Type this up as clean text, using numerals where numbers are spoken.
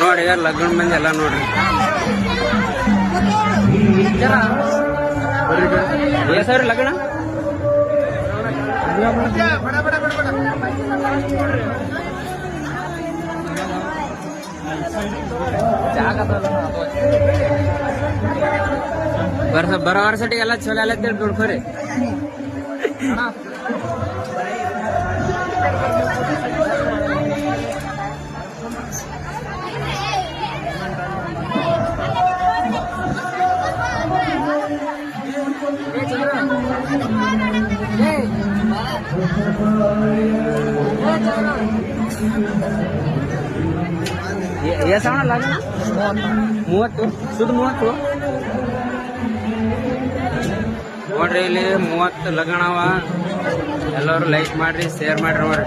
ನೋಡಿ ಯಾರು ಲಗ್ನ ಮಂದಿ ಎಲ್ಲ ನೋಡ್ರಿ ಸರ್ ಲಗ್ನ ಬರೋ ವರ್ಷಟಿಗೆ ಎಲ್ಲ ಚಲೋ ಎಲ್ಲ ದುಡ್ಕೋರಿ ಎಷ್ಟಣ ಲಗ್ನ 30 ಸುದ್ದು 30 ನೋಡ್ರಿ ಇಲ್ಲಿ 30 ಲಗ್ನ ಅವ ಎಲ್ಲರೂ ಲೈಕ್ ಮಾಡ್ರಿ ಶೇರ್ ಮಾಡ್ರಿ ನೋಡ್ರಿ